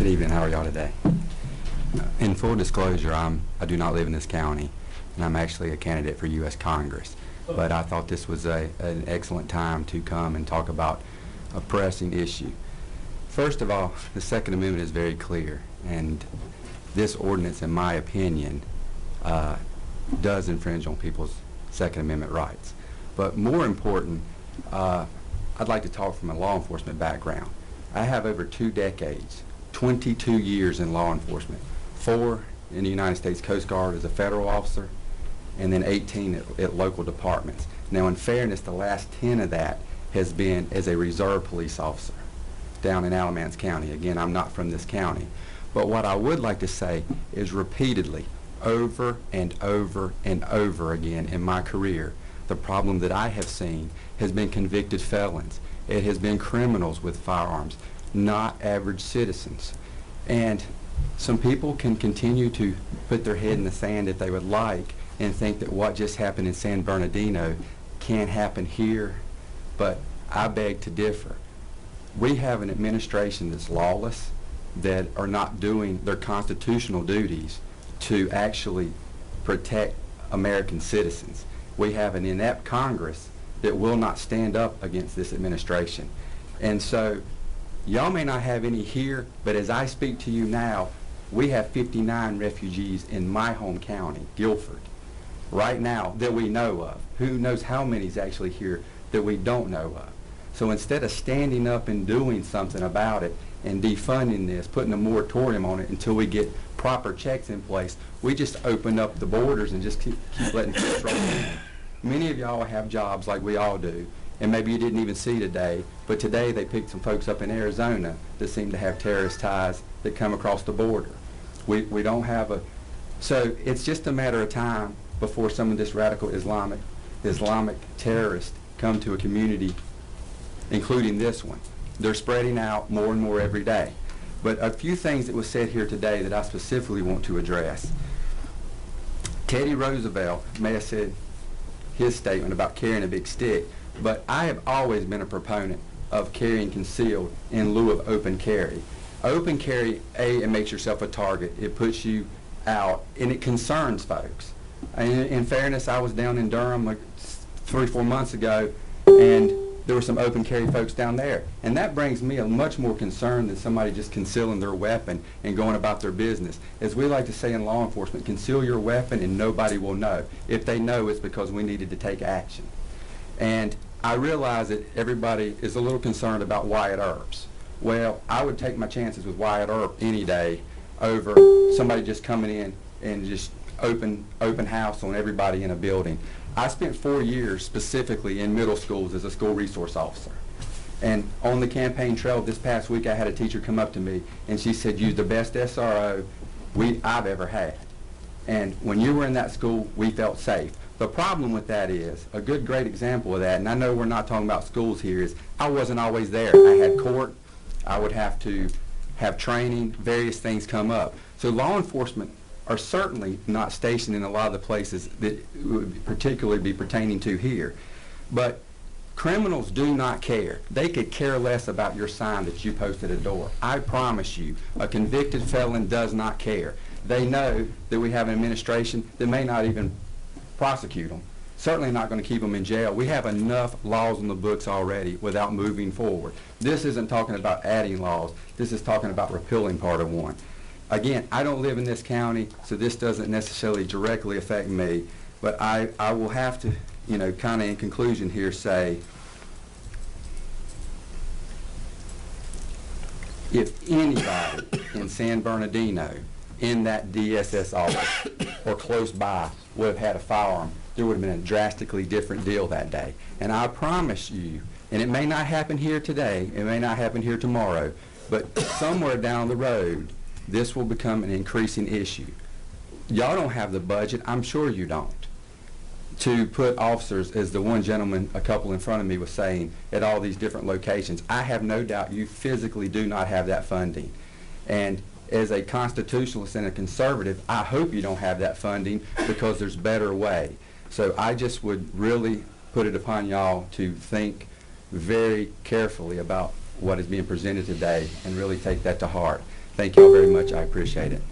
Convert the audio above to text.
Good evening. How are y'all today? In full disclosure, I do not live in this county, and I'm actually a candidate for U.S. Congress. But I thought this was an excellent time to come and talk about a pressing issue. First of all, the Second Amendment is very clear, and this ordinance, in my opinion, does infringe on people's Second Amendment rights. But more important, I'd like to talk from a law enforcement background. I have over 2 decades, 22 years in law enforcement, 4 in the United States Coast Guard as a federal officer, and then 18 at local departments. Now, in fairness, the last 10 of that has been as a reserve police officer down in Alamance County. Again, I'm not from this county. But what I would like to say is repeatedly, over and over and over again in my career, the problem that I have seen has been convicted felons. It has been criminals with firearms, not average citizens. And some people can continue to put their head in the sand if they would like and think that what just happened in San Bernardino can't happen here, but I beg to differ. We have an administration that's lawless, that are not doing their constitutional duties to actually protect American citizens. We have an inept Congress that will not stand up against this administration. And so, y'all may not have any here, but as I speak to you now, we have 59 refugees in my home county, Guilford, right now that we know of. Who knows how many is actually here that we don't know of. So instead of standing up and doing something about it and defunding this, putting a moratorium on it until we get proper checks in place, we just open up the borders and just keep letting people roll in. Many of y'all have jobs like we all do, and maybe you didn't even see today, but today they picked some folks up in Arizona that seem to have terrorist ties that come across the border. We don't have a... So it's just a matter of time before some of this radical Islamic terrorists come to a community, including this one. They're spreading out more and more every day. But a few things that was said here today that I specifically want to address. Teddy Roosevelt may have said his statement about carrying a big stick, but I have always been a proponent of carrying concealed in lieu of open carry. Open carry, it makes yourself a target. It puts you out, and it concerns folks. In fairness, I was down in Durham like 3 or 4 months ago, and there were some open carry folks down there. And that brings me a much more concern than somebody just concealing their weapon and going about their business. As we like to say in law enforcement, conceal your weapon and nobody will know. If they know, it's because we needed to take action. And I realize that everybody is a little concerned about Wyatt Earps. Well, I would take my chances with Wyatt Earp any day over somebody just coming in and just open house on everybody in a building. I spent 4 years specifically in middle schools as a school resource officer. And on the campaign trail this past week, I had a teacher come up to me and she said, "You're the best SRO I've ever had." And when you were in that school, we felt safe. The problem with that is, a great example of that, and I know we're not talking about schools here, is I wasn't always there. I had court, I would have to have training, various things come up. So law enforcement are certainly not stationed in a lot of the places that would particularly be pertaining to here. But criminals do not care. They could care less about your sign that you post at a door. I promise you, a convicted felon does not care. They know that we have an administration that may not even prosecute them. Certainly not going to keep them in jail. We have enough laws in the books already without moving forward. This isn't talking about adding laws. This is talking about repealing part of one. Again, I don't live in this county, so this doesn't necessarily directly affect me, but I will have to, kind of in conclusion here say, if anybody in San Bernardino in that DSS office or close by would have had a firearm, there would have been a drastically different deal that day. And I promise you, and it may not happen here today, it may not happen here tomorrow, but somewhere down the road, this will become an increasing issue. Y'all don't have the budget, I'm sure you don't, to put officers, as the one gentleman, a couple in front of me was saying, at all these different locations. I have no doubt you physically do not have that funding. And as a constitutionalist and a conservative, I hope you don't have that funding because there's better way. So I just would really put it upon y'all to think very carefully about what is being presented today and really take that to heart. Thank you all very much. I appreciate it.